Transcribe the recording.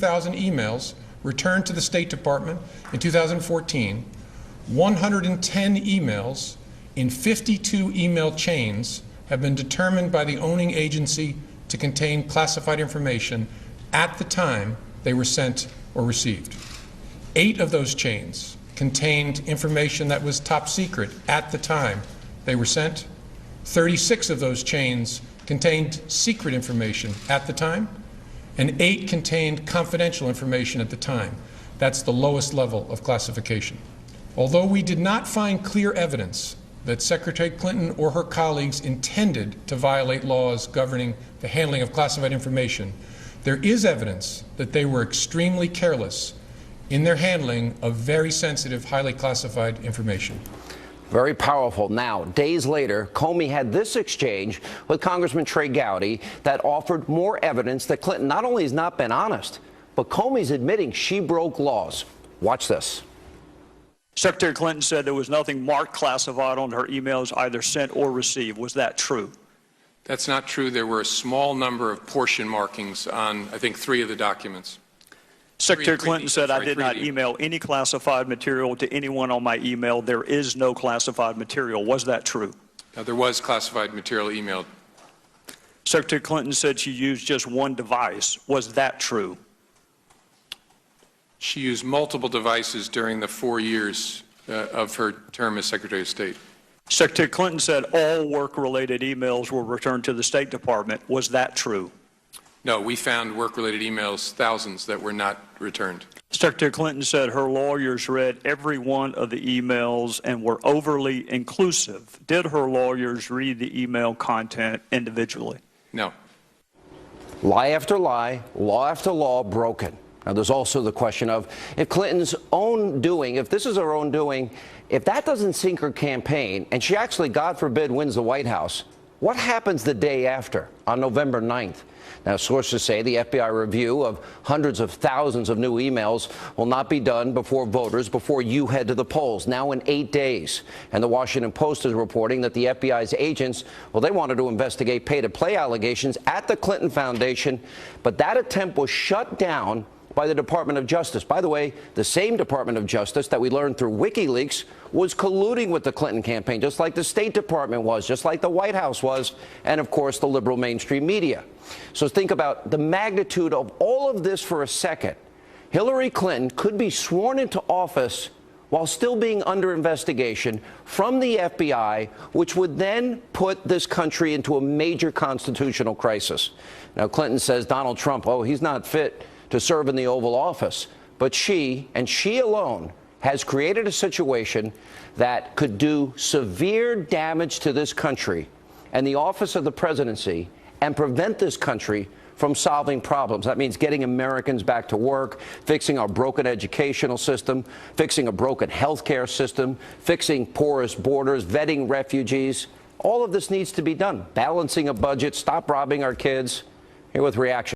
2,000 emails returned to the State Department in 2014, 110 emails in 52 email chains have been determined by the owning agency to contain classified information at the time they were sent or received. 8 of those chains contained information that was top secret at the time they were sent. 36 of those chains contained secret information at the time, and 8 contained confidential information at the time. That's the lowest level of classification. Although we did not find clear evidence that Secretary Clinton or her colleagues intended to violate laws governing the handling of classified information, there is evidence that they were extremely careless in their handling of very sensitive, highly classified information. Very powerful. Now, days later, Comey had this exchange with Congressman Trey Gowdy that offered more evidence that Clinton not only has not been honest, but Comey's admitting she broke laws. Watch this. Secretary Clinton said there was nothing marked classified on her emails either sent or received. Was that true? That's not true. There were a small number of portion markings on, I think, 3 of the documents. Secretary Clinton said, I did not email any classified material to anyone on my email. There is no classified material. Was that true? There was classified material emailed. Secretary Clinton said she used just one device. Was that true? She used multiple devices during the 4 years of her term as Secretary of State. Secretary Clinton said all work-related emails were returned to the State Department. Was that true? No, we found work-related emails, thousands, that were not returned. Secretary Clinton said her lawyers read every one of the emails and were overly inclusive. Did her lawyers read the email content individually? No. Lie after lie, law after law broken. Now, there's also the question of if Clinton's own doing, if this is her own doing, if that doesn't sink her campaign and she actually, God forbid, wins the White House, what happens the day after, on November 9th? Now, sources say the FBI review of hundreds of thousands of new emails will not be done before voters, before you head to the polls, now in 8 days. And the Washington Post is reporting that the FBI's agents, well, they wanted to investigate pay-to-play allegations at the Clinton Foundation, but that attempt was shut down by the Department of Justice. By the way, the same Department of Justice that we learned through WikiLeaks was colluding with the Clinton campaign, just like the State Department was, just like the White House was, and of course the liberal mainstream media. So think about the magnitude of all of this for a second. Hillary Clinton could be sworn into office while still being under investigation from the FBI, which would then put this country into a major constitutional crisis. Now, Clinton says Donald Trump, oh, he's not fit to serve in the Oval Office. But she, and she alone, has created a situation that could do severe damage to this country and the office of the presidency and prevent this country from solving problems. That means getting Americans back to work, fixing our broken educational system, fixing a broken health care system, fixing porous borders, vetting refugees. All of this needs to be done. Balancing a budget, stop robbing our kids. Here with reaction.